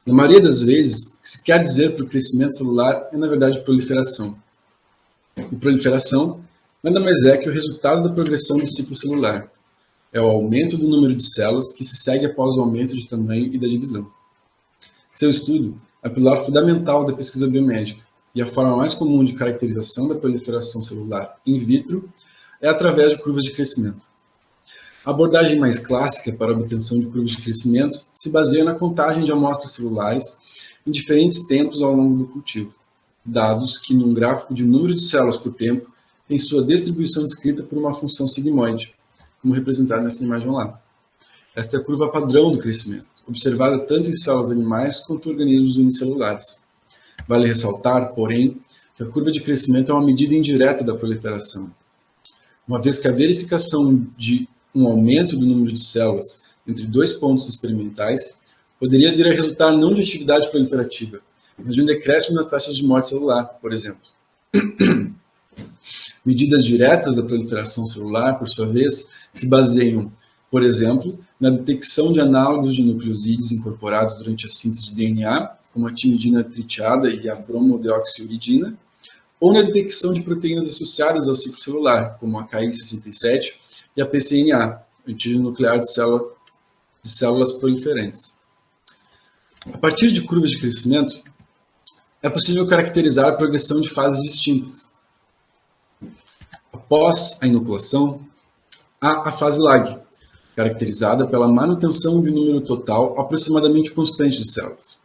Na maioria das vezes, o que se quer dizer por crescimento celular é, na verdade, proliferação. E proliferação nada mais é que o resultado da progressão do ciclo celular. É o aumento do número de células que se segue após o aumento de tamanho e da divisão. Seu estudo é o pilar fundamental da pesquisa biomédica, e a forma mais comum de caracterização da proliferação celular in vitro é através de curvas de crescimento. A abordagem mais clássica para a obtenção de curvas de crescimento se baseia na contagem de amostras celulares em diferentes tempos ao longo do cultivo, dados que, num gráfico de número de células por tempo, tem sua distribuição descrita por uma função sigmoide, como representado nesta imagem lá. Esta é a curva padrão do crescimento, observada tanto em células animais quanto em organismos unicelulares. Vale ressaltar, porém, que a curva de crescimento é uma medida indireta da proliferação, uma vez que a verificação de um aumento do número de células entre dois pontos experimentais poderia vir a resultar não de atividade proliferativa, mas de um decréscimo nas taxas de morte celular, por exemplo. Medidas diretas da proliferação celular, por sua vez, se baseiam, por exemplo, na detecção de análogos de nucleosídeos incorporados durante a síntese de DNA, como a timidina tritiada e a bromodeoxiuridina, ou na detecção de proteínas associadas ao ciclo celular, como a Ki67 e a PCNA, antígeno nuclear de células proliferantes. A partir de curvas de crescimento, é possível caracterizar a progressão de fases distintas. Após a inoculação, há a fase lag, caracterizada pela manutenção de um número total aproximadamente constante de células.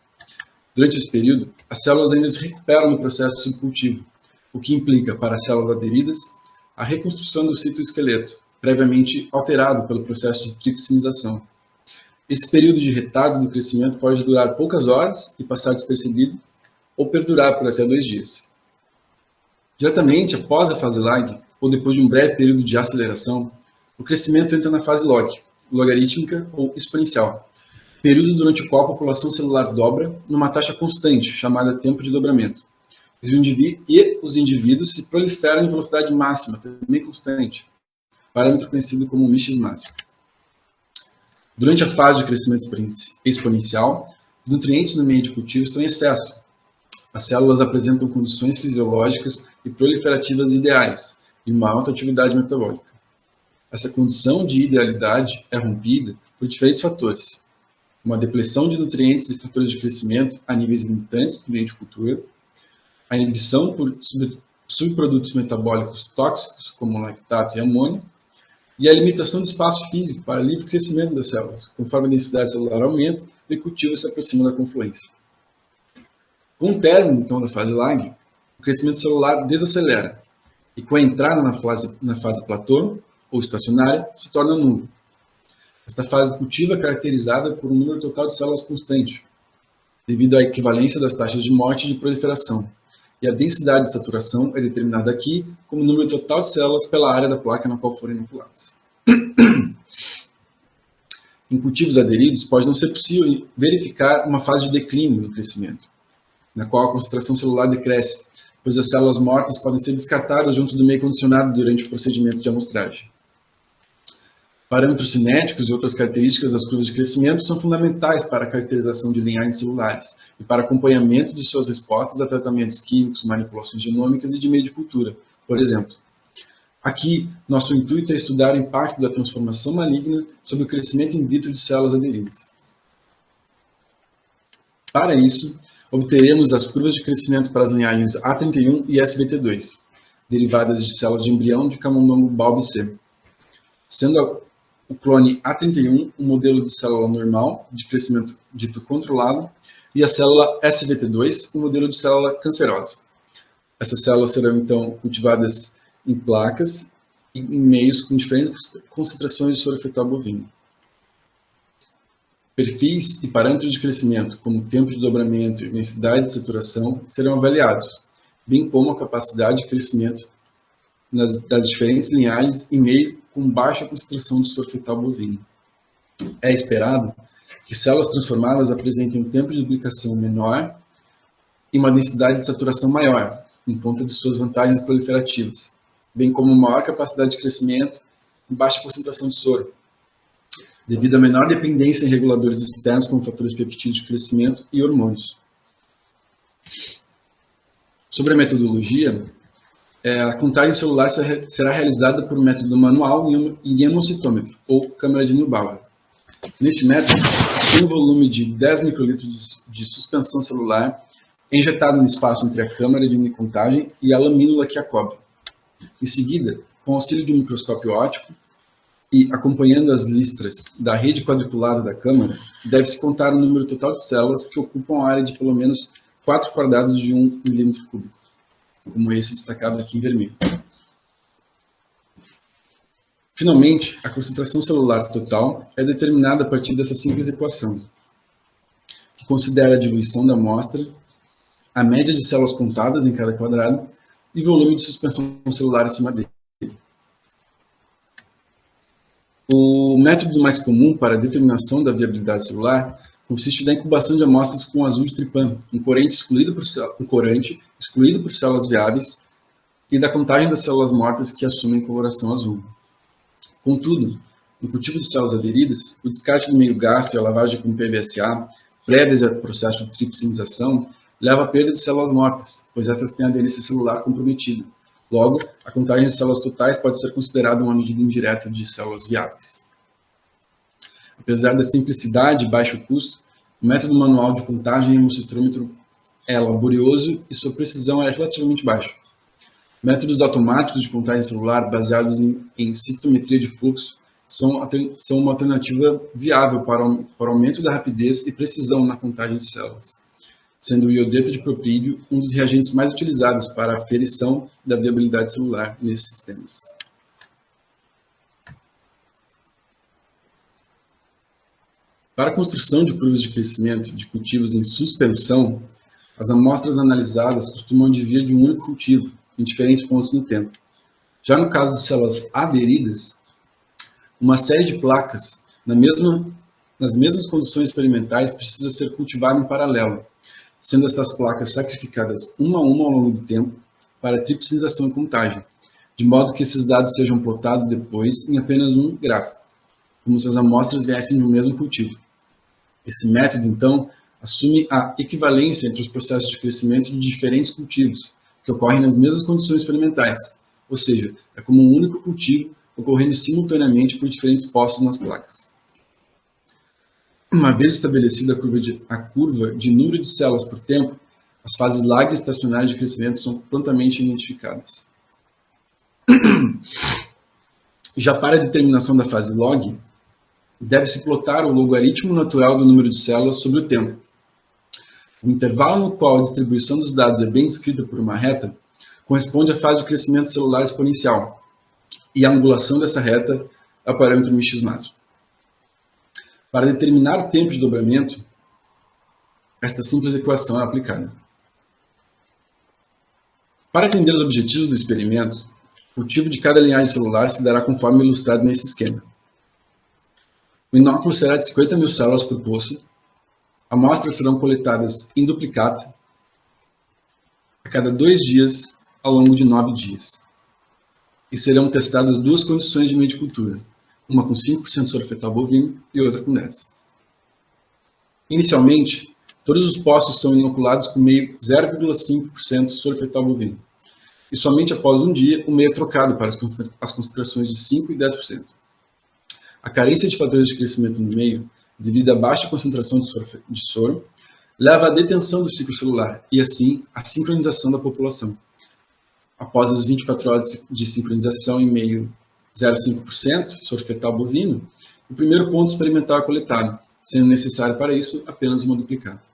Durante esse período, as células ainda se recuperam no processo subcultivo, o que implica, para as células aderidas, a reconstrução do citoesqueleto, previamente alterado pelo processo de tripsinização. Esse período de retardo do crescimento pode durar poucas horas e passar despercebido, ou perdurar por até 2 dias. Diretamente após a fase lag, ou depois de um breve período de aceleração, o crescimento entra na fase log, logarítmica ou exponencial, período durante o qual a população celular dobra numa taxa constante, chamada tempo de dobramento. E os indivíduos se proliferam em velocidade máxima, também constante, parâmetro conhecido como Misch's máximo. Durante a fase de crescimento exponencial, os nutrientes no meio de cultivo estão em excesso. As células apresentam condições fisiológicas e proliferativas ideais e uma alta atividade metabólica. Essa condição de idealidade é rompida por diferentes fatores. Uma depleção de nutrientes e fatores de crescimento a níveis limitantes do meio de cultura, a inibição por subprodutos metabólicos tóxicos, como lactato e amônio, e a limitação de espaço físico para livre crescimento das células, conforme a densidade celular aumenta e o cultivo se aproxima da confluência. Com o término, então, da fase lag, o crescimento celular desacelera, e com a entrada na fase platô, ou estacionária, se torna nulo. Esta fase de cultivo é caracterizada por um número total de células constante, devido à equivalência das taxas de morte e de proliferação, e a densidade de saturação é determinada aqui como o número total de células pela área da placa na qual forem inoculadas. Em cultivos aderidos, pode não ser possível verificar uma fase de declínio no crescimento, na qual a concentração celular decresce, pois as células mortas podem ser descartadas junto do meio condicionado durante o procedimento de amostragem. Parâmetros cinéticos e outras características das curvas de crescimento são fundamentais para a caracterização de linhagens celulares e para acompanhamento de suas respostas a tratamentos químicos, manipulações genômicas e de meio de cultura, por exemplo. Aqui, nosso intuito é estudar o impacto da transformação maligna sobre o crescimento in vitro de células aderidas. Para isso, obteremos as curvas de crescimento para as linhagens A31 e SBT2, derivadas de células de embrião de camundongo Balb-C, sendo o clone A31 um modelo de célula normal, de crescimento dito controlado, e a célula SVT2 um modelo de célula cancerosa. Essas células serão, então, cultivadas em placas e em meios com diferentes concentrações de soro fetal bovino. Perfis e parâmetros de crescimento, como tempo de dobramento e densidade de saturação, serão avaliados, bem como a capacidade de crescimento das diferentes linhagens em meio com baixa concentração de soro fetal bovino. É esperado que células transformadas apresentem um tempo de duplicação menor e uma densidade de saturação maior, em conta de suas vantagens proliferativas, bem como maior capacidade de crescimento e baixa concentração de soro. devido à menor dependência em reguladores externos como fatores peptídeos de crescimento e hormônios. Sobre a metodologia, a contagem celular será realizada por método manual em hemocitômetro, ou câmara de Neubauer. Neste método, tem um volume de 10 microlitros de suspensão celular injetado no espaço entre a câmara de unicontagem e a lamínula que a cobre. Em seguida, com auxílio de um microscópio óptico e acompanhando as listras da rede quadriculada da câmara, deve-se contar o número total de células que ocupam a área de pelo menos 4 quadrados de 1 milímetro cúbico, como esse destacado aqui em vermelho. Finalmente, a concentração celular total é determinada a partir dessa simples equação, que considera a diluição da amostra, a média de células contadas em cada quadrado e volume de suspensão celular acima dele. O método mais comum para a determinação da viabilidade celular consiste na incubação de amostras com azul de tripã, um corante excluído por células viáveis, e da contagem das células mortas que assumem coloração azul. Contudo, no cultivo de células aderidas, o descarte do meio gasto e a lavagem com PBSA, prévias ao processo de tripsinização, leva à perda de células mortas, pois essas têm a aderência celular comprometida. Logo, a contagem de células totais pode ser considerada uma medida indireta de células viáveis. Apesar da simplicidade e baixo custo, o método manual de contagem em hemocitômetro é laborioso e sua precisão é relativamente baixa. Métodos automáticos de contagem celular baseados em citometria de fluxo são uma alternativa viável para o aumento da rapidez e precisão na contagem de células, sendo o iodeto de propídio um dos reagentes mais utilizados para a aferição da viabilidade celular nesses sistemas. Para a construção de curvas de crescimento de cultivos em suspensão, as amostras analisadas costumam divir de um único cultivo, em diferentes pontos no tempo. Já no caso de células aderidas, uma série de placas, nas mesmas condições experimentais, precisa ser cultivada em paralelo, sendo estas placas sacrificadas uma a uma ao longo do tempo para tripsinização e contagem, de modo que esses dados sejam plotados depois em apenas um gráfico, como se as amostras viessem do mesmo cultivo. Esse método, então, assume a equivalência entre os processos de crescimento de diferentes cultivos, que ocorrem nas mesmas condições experimentais, ou seja, é como um único cultivo ocorrendo simultaneamente por diferentes postos nas placas. Uma vez estabelecida a curva de número de células por tempo, as fases lag e estacionárias de crescimento são prontamente identificadas. Já para a determinação da fase log, deve-se plotar o logaritmo natural do número de células sobre o tempo. O intervalo no qual a distribuição dos dados é bem descrita por uma reta corresponde à fase de crescimento celular exponencial, e a angulação dessa reta é o parâmetro μ. Para determinar o tempo de dobramento, esta simples equação é aplicada. Para atender os objetivos do experimento, o cultivo de cada linhagem celular se dará conforme ilustrado nesse esquema. O inóculo será de 50.000 células por poço. Amostras serão coletadas em duplicata a cada 2 dias ao longo de 9 dias. E serão testadas 2 condições de meio de cultura, uma com 5% soro fetal bovino e outra com 10%. Inicialmente, todos os poços são inoculados com meio 0,5% soro fetal bovino. E somente após um dia, o meio é trocado para as concentrações de 5% e 10%. A carência de fatores de crescimento no meio, devido à baixa concentração de soro, leva à detenção do ciclo celular e, assim, à sincronização da população. Após as 24 horas de sincronização em meio 0,5% soro fetal bovino, o primeiro ponto experimental é coletado, sendo necessário para isso apenas uma duplicata.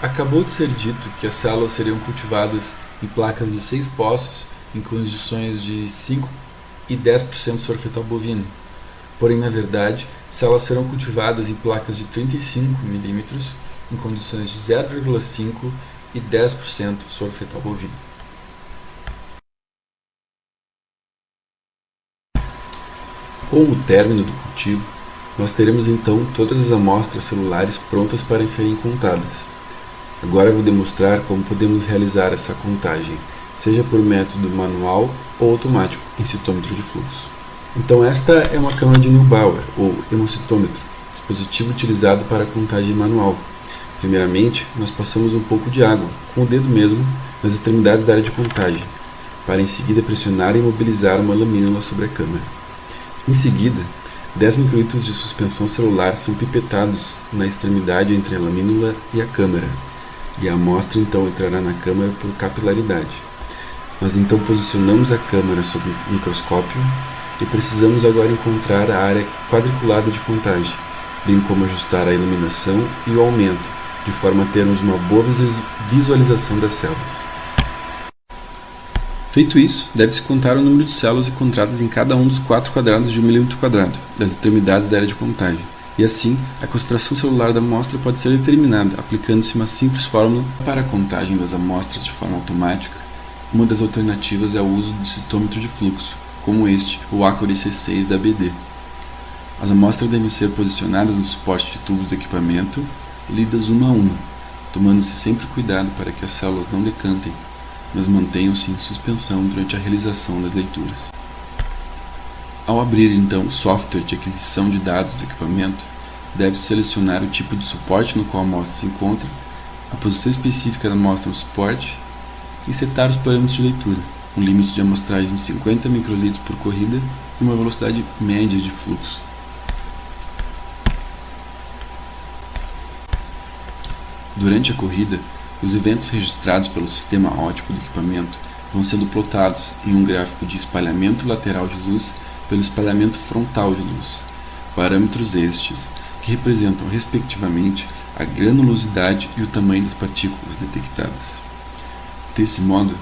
Acabou de ser dito que as células seriam cultivadas em placas de 6 poços em condições de 5% e 10% soro fetal bovino. Porém, na verdade, células serão cultivadas em placas de 35 mm em condições de 0,5% e 10% soro fetal bovino. Com o término do cultivo, nós teremos então todas as amostras celulares prontas para serem contadas. Agora eu vou demonstrar como podemos realizar essa contagem, seja por método manual ou automático em citômetro de fluxo. Então esta é uma câmara de Neubauer, ou hemocitômetro, dispositivo utilizado para a contagem manual. Primeiramente, nós passamos um pouco de água, com o dedo mesmo, nas extremidades da área de contagem, para em seguida pressionar e imobilizar uma lamínula sobre a câmara. Em seguida, 10 microlitros de suspensão celular são pipetados na extremidade entre a lamínula e a câmara, e a amostra então entrará na câmara por capilaridade. Nós então posicionamos a câmara sob o microscópio e precisamos agora encontrar a área quadriculada de contagem, bem como ajustar a iluminação e o aumento, de forma a termos uma boa visualização das células. Feito isso, deve-se contar o número de células encontradas em cada um dos 4 quadrados de 1 mm² das extremidades da área de contagem, e assim a concentração celular da amostra pode ser determinada aplicando-se uma simples fórmula. Para a contagem das amostras de forma automática, uma das alternativas é o uso do citômetro de fluxo, como este, o Accuray C6 da BD. As amostras devem ser posicionadas no suporte de tubos de equipamento, lidas uma a uma, tomando-se sempre cuidado para que as células não decantem, mas mantenham-se em suspensão durante a realização das leituras. Ao abrir então o software de aquisição de dados do equipamento, deve-se selecionar o tipo de suporte no qual a amostra se encontra, a posição específica da amostra no suporte e setar os parâmetros de leitura, um limite de amostragem de 50 microlitros por corrida e uma velocidade média de fluxo. Durante a corrida, os eventos registrados pelo sistema óptico do equipamento vão sendo plotados em um gráfico de espalhamento lateral de luz pelo espalhamento frontal de luz, parâmetros estes que representam respectivamente a granulosidade e o tamanho das partículas detectadas. Desse modo,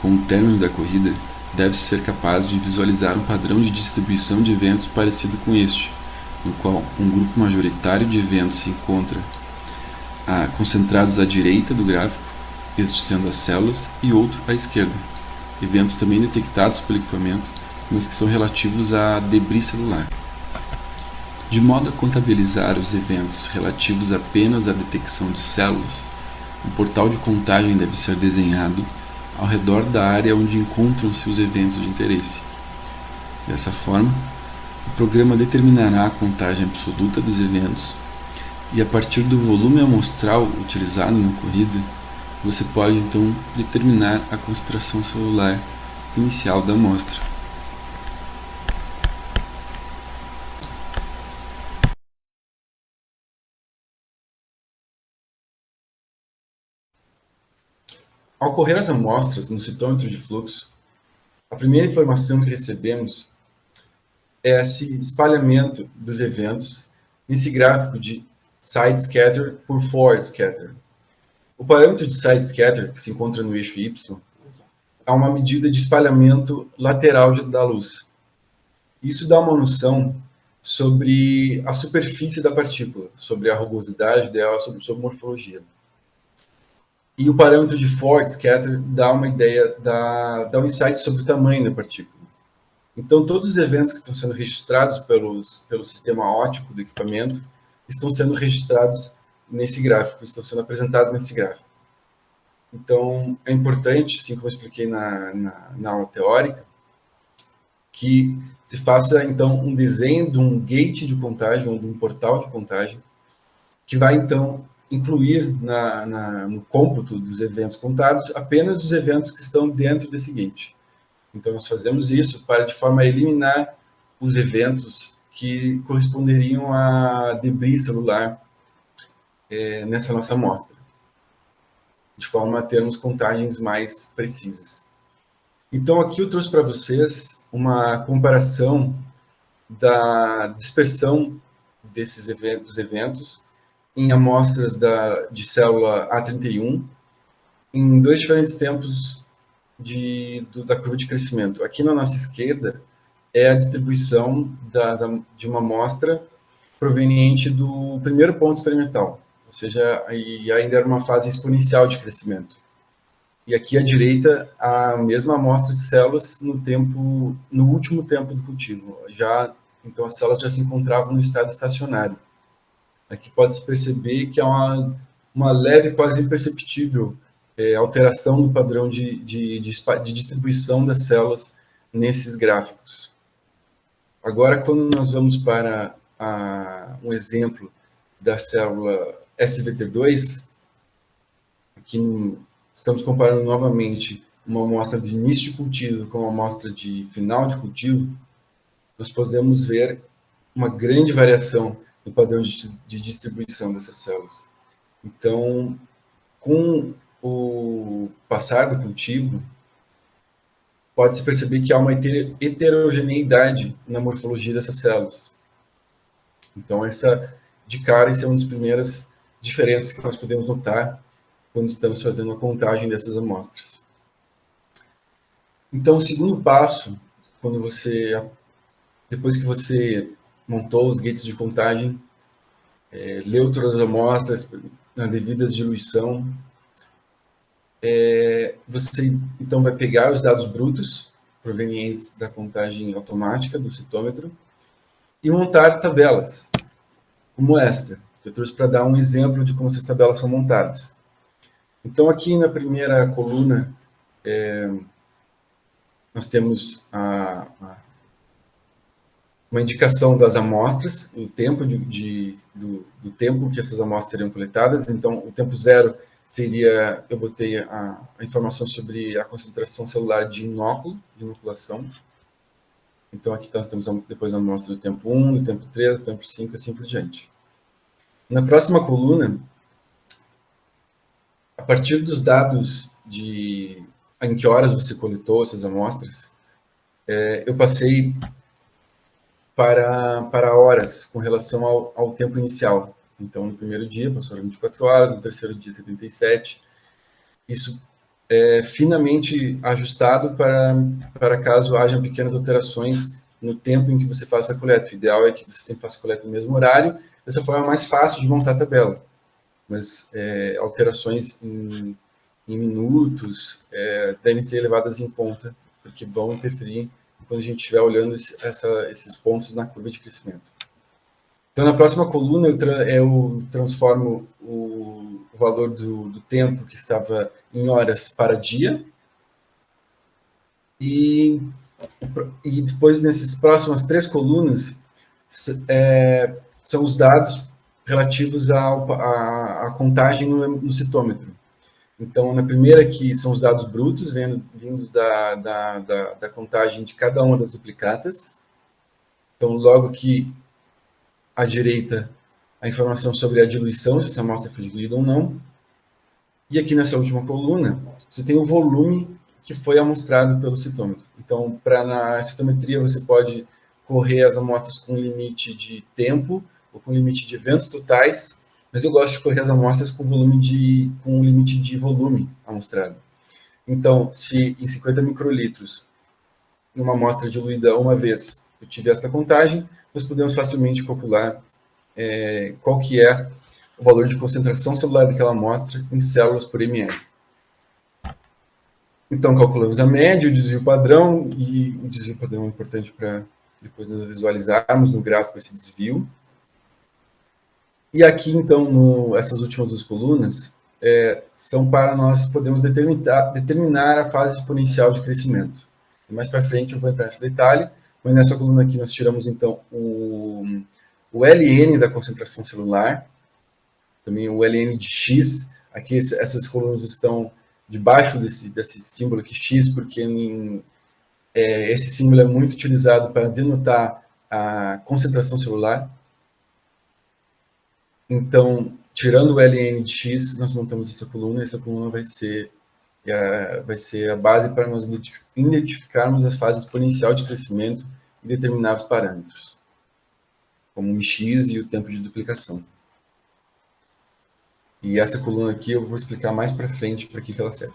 com o término da corrida, deve-se ser capaz de visualizar um padrão de distribuição de eventos parecido com este, no qual um grupo majoritário de eventos se encontra concentrados à direita do gráfico, estes sendo as células, e outro à esquerda, eventos também detectados pelo equipamento, mas que são relativos a debris celular. De modo a contabilizar os eventos relativos apenas à detecção de células, um portal de contagem deve ser desenhado ao redor da área onde encontram-se os eventos de interesse. Dessa forma, o programa determinará a contagem absoluta dos eventos e, a partir do volume amostral utilizado na corrida, você pode então determinar a concentração celular inicial da amostra. Ao correr as amostras no citômetro de fluxo, a primeira informação que recebemos é esse espalhamento dos eventos nesse gráfico de side scatter por forward scatter. O parâmetro de side scatter, que se encontra no eixo Y, é uma medida de espalhamento lateral da luz. Isso dá uma noção sobre a superfície da partícula, sobre a rugosidade dela, sobre morfologia. E o parâmetro de forward scatter dá uma ideia, dá um insight sobre o tamanho da partícula. Então, todos os eventos que estão sendo registrados pelo sistema óptico do equipamento estão sendo registrados nesse gráfico, estão sendo apresentados nesse gráfico. Então, é importante, assim como eu expliquei na aula teórica, que se faça, então, um desenho de um gate de contagem, ou de um portal de contagem, que vai, então, incluir no cômputo dos eventos contados apenas os eventos que estão dentro desse gate. Então, nós fazemos isso para, de forma a eliminar os eventos que corresponderiam a debris celular nessa nossa amostra, de forma a termos contagens mais precisas. Então, aqui eu trouxe para vocês uma comparação da dispersão desses eventos em amostras de célula A31 em 2 diferentes tempos da curva de crescimento. Aqui na nossa esquerda é a distribuição de uma amostra proveniente do primeiro ponto experimental, ou seja, ainda era uma fase exponencial de crescimento. E aqui à direita, a mesma amostra de células no último tempo do cultivo. Então, as células já se encontravam no estado estacionário. Aqui pode-se perceber que há uma leve, quase imperceptível alteração do padrão de distribuição das células nesses gráficos. Agora, quando nós vamos para um exemplo da célula SVT2, aqui estamos comparando novamente uma amostra de início de cultivo com uma amostra de final de cultivo, nós podemos ver uma grande variação no padrão de distribuição dessas células. Então, com o passar do cultivo, pode-se perceber que há uma heterogeneidade na morfologia dessas células. Então, essa, de cara, essa é uma das primeiras diferenças que nós podemos notar quando estamos fazendo a contagem dessas amostras. Então, o segundo passo, depois que você montou os gates de contagem, leu todas as amostras na devida diluição, você então vai pegar os dados brutos provenientes da contagem automática do citômetro e montar tabelas, como esta, que eu trouxe para dar um exemplo de como essas tabelas são montadas. Então, aqui na primeira coluna, nós temos uma indicação das amostras, o tempo do tempo que essas amostras seriam coletadas. Então, o tempo zero seria, eu botei a informação sobre a concentração celular de inoculação. Então, aqui nós temos depois a amostra do tempo 1, do tempo 3, do tempo 5, assim por diante. Na próxima coluna, a partir dos dados em que horas você coletou essas amostras, eu passei para horas com relação ao tempo inicial. Então, no primeiro dia passaram 24 horas, no terceiro dia 77. Isso é finamente ajustado para caso haja pequenas alterações no tempo em que você faça a coleta. O ideal é que você sempre faça a coleta no mesmo horário. Dessa forma é mais fácil de montar a tabela. Mas alterações em minutos devem ser levadas em conta, porque vão interferir quando a gente estiver olhando esses pontos na curva de crescimento. Então, na próxima coluna, eu transformo o valor do tempo que estava em horas para dia. E depois, nessas próximas 3 colunas, são os dados relativos à contagem no citômetro. Então, na primeira aqui são os dados brutos, vindos da contagem de cada uma das duplicatas. Então, logo que à direita, a informação sobre a diluição, se essa amostra foi diluída ou não. E aqui nessa última coluna, você tem o volume que foi amostrado pelo citômetro. Então, na citometria, você pode correr as amostras com limite de tempo ou com limite de eventos totais, mas eu gosto de correr as amostras com limite de volume amostrado. Então, se em 50 microlitros, em uma amostra diluída uma vez, eu tiver esta contagem, nós podemos facilmente calcular qual que é o valor de concentração celular daquela amostra em células por ml. Então, calculamos a média, o desvio padrão, e o desvio padrão é importante para depois nós visualizarmos no gráfico esse desvio. E aqui, então, essas últimas 2 colunas, são para nós podermos determinar a fase exponencial de crescimento. E mais para frente eu vou entrar nesse detalhe, mas nessa coluna aqui nós tiramos, então, o LN da concentração celular, também o LN de X. Aqui essas colunas estão debaixo desse símbolo aqui X, porque esse símbolo é muito utilizado para denotar a concentração celular. Então, tirando o LN de X, nós montamos essa coluna, e essa coluna vai ser a base para nós identificarmos a fase exponencial de crescimento em determinados parâmetros, como o X e o tempo de duplicação. E essa coluna aqui eu vou explicar mais para frente para que ela serve.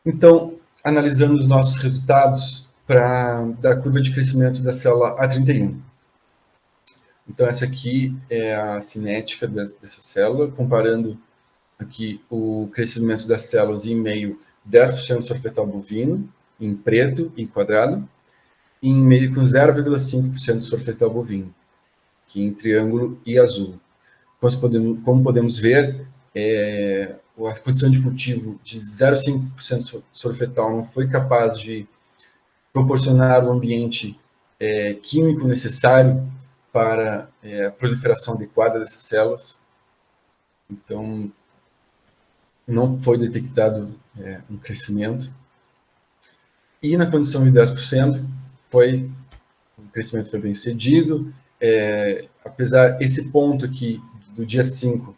Então, analisando os nossos resultados da curva de crescimento da célula A31. Então, essa aqui é a cinética dessa célula, comparando aqui o crescimento das células em meio 10% sorfetal bovino, em preto e quadrado, e em meio com 0,5% sorfetal bovino, aqui em triângulo e azul. Como podemos ver, a condição de cultivo de 0,5% sorfetal não foi capaz de proporcionar um ambiente químico necessário para a proliferação adequada dessas células. Então, não foi detectado um crescimento. E na condição de 10%, o crescimento foi bem sucedido. Apesar esse ponto aqui, do dia 5,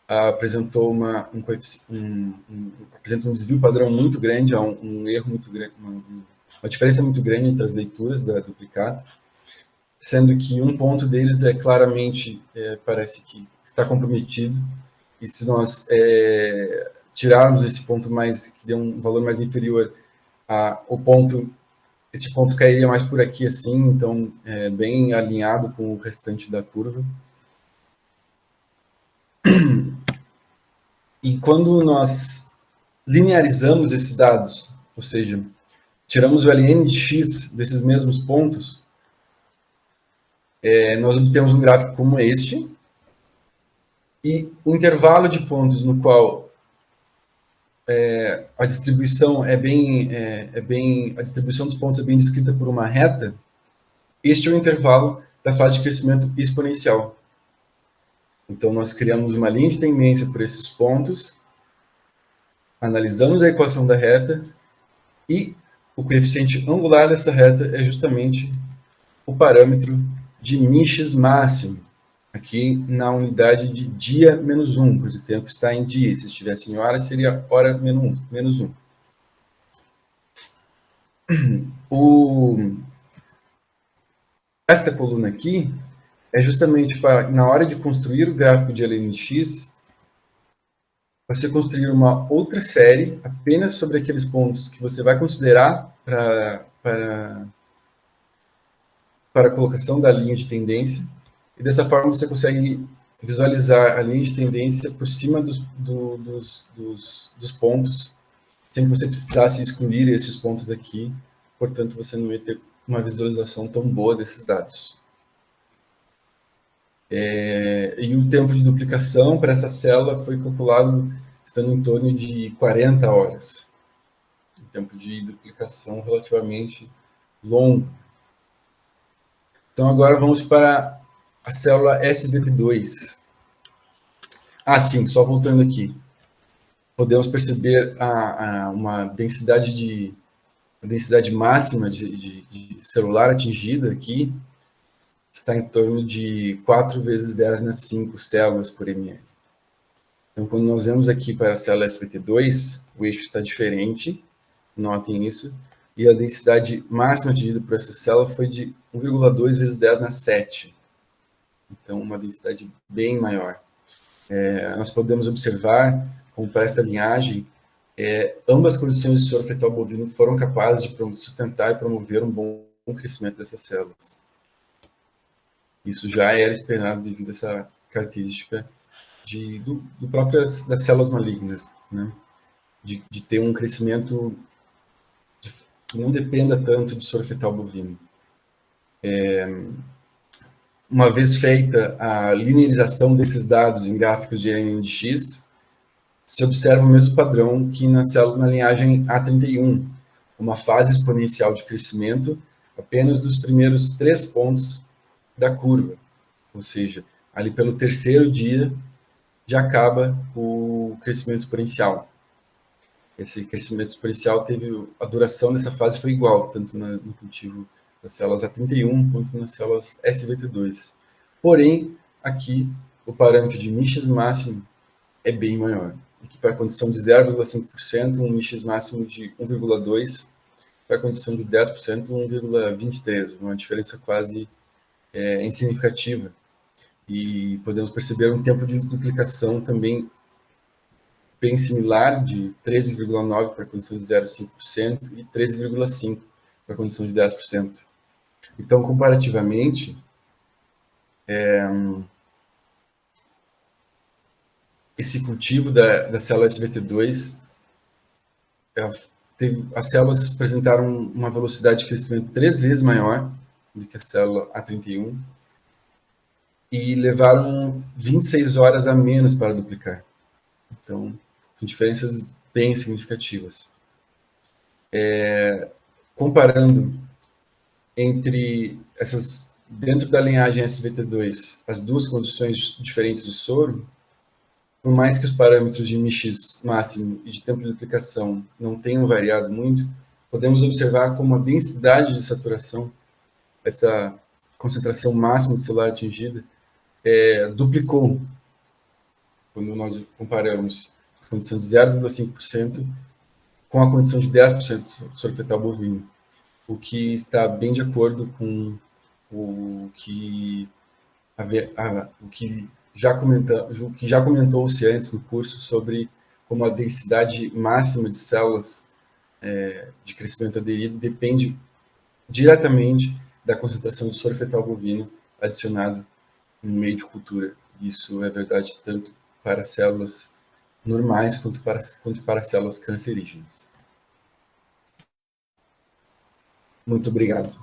apresentou apresenta um desvio padrão muito grande, um erro muito grande, uma diferença muito grande entre as leituras da duplicata, sendo que um ponto deles claramente parece que está comprometido, e se nós tirarmos esse ponto que deu um valor mais inferior, esse ponto cairia mais por aqui assim, então bem alinhado com o restante da curva. E quando nós linearizamos esses dados, ou seja, tiramos o ln de x desses mesmos pontos, nós obtemos um gráfico como este, e o intervalo de pontos no qual a distribuição a distribuição dos pontos é bem descrita por uma reta. Este é o intervalo da fase de crescimento exponencial. Então, nós criamos uma linha de tendência por esses pontos, analisamos a equação da reta, e o coeficiente angular dessa reta é justamente o parâmetro de Miches máximo, aqui na unidade de dia menos 1, pois o tempo está em dia. Se estivesse em hora, seria hora menos 1. Esta coluna aqui é justamente para, na hora de construir o gráfico de ln de x, você construir uma outra série apenas sobre aqueles pontos que você vai considerar para a colocação da linha de tendência, e dessa forma você consegue visualizar a linha de tendência por cima dos pontos, sem que você precisasse excluir esses pontos aqui, portanto você não ia ter uma visualização tão boa desses dados. E o tempo de duplicação para essa célula foi calculado estando em torno de 40 horas. Um tempo de duplicação relativamente longo. Então agora vamos para a célula SBT2. Sim, só voltando aqui. Podemos perceber uma densidade máxima de celular atingida aqui, está em torno de 4 vezes 10 na 5 células por ml. Então, quando nós vemos aqui para a célula SBT2, o eixo está diferente, notem isso, e a densidade máxima atingida por essa célula foi de 1,2 vezes 10 na 7. Então, uma densidade bem maior. Nós podemos observar, como para esta linhagem, ambas condições de soro fetal bovino foram capazes de sustentar e promover um bom crescimento dessas células. Isso já era esperado devido a essa característica das células malignas, né? de ter um crescimento que não dependa tanto de soro fetal bovino. Uma vez feita a linearização desses dados em gráficos de ln de x, se observa o mesmo padrão que na linhagem A31, uma fase exponencial de crescimento apenas dos primeiros 3 pontos da curva, ou seja, ali pelo 3º dia já acaba o crescimento exponencial. Esse crescimento exponencial a duração dessa fase foi igual, tanto no cultivo das células A31 quanto nas células SVT2. Porém, aqui o parâmetro de Miches máximo é bem maior. Aqui para a condição de 0,5%, um Miches máximo de 1,2%, para a condição de 10%, 1,23%, uma diferença quase insignificativa. E podemos perceber um tempo de duplicação também bem similar, de 13,9% para a condição de 0,5% e 13,5% para a condição de 10%. Então, comparativamente, esse cultivo da célula SVT2, as células apresentaram uma velocidade de crescimento 3 vezes maior do que a célula A31 e levaram 26 horas a menos para duplicar. Então, são diferenças bem significativas. Comparando entre essas, dentro da linhagem SVT2, as duas condições diferentes de soro, por mais que os parâmetros de Mix máximo e de tempo de aplicação não tenham variado muito, podemos observar como a densidade de saturação, essa concentração máxima de celular atingida, duplicou quando nós comparamos a condição de 0,5% com a condição de 10% de soro fetal bovino, o que está bem de acordo com o que já comentou-se antes no curso sobre como a densidade máxima de células de crescimento aderido depende diretamente da concentração de soro fetal bovino adicionado no meio de cultura. Isso é verdade tanto para células normais quanto para células cancerígenas. Muito obrigado.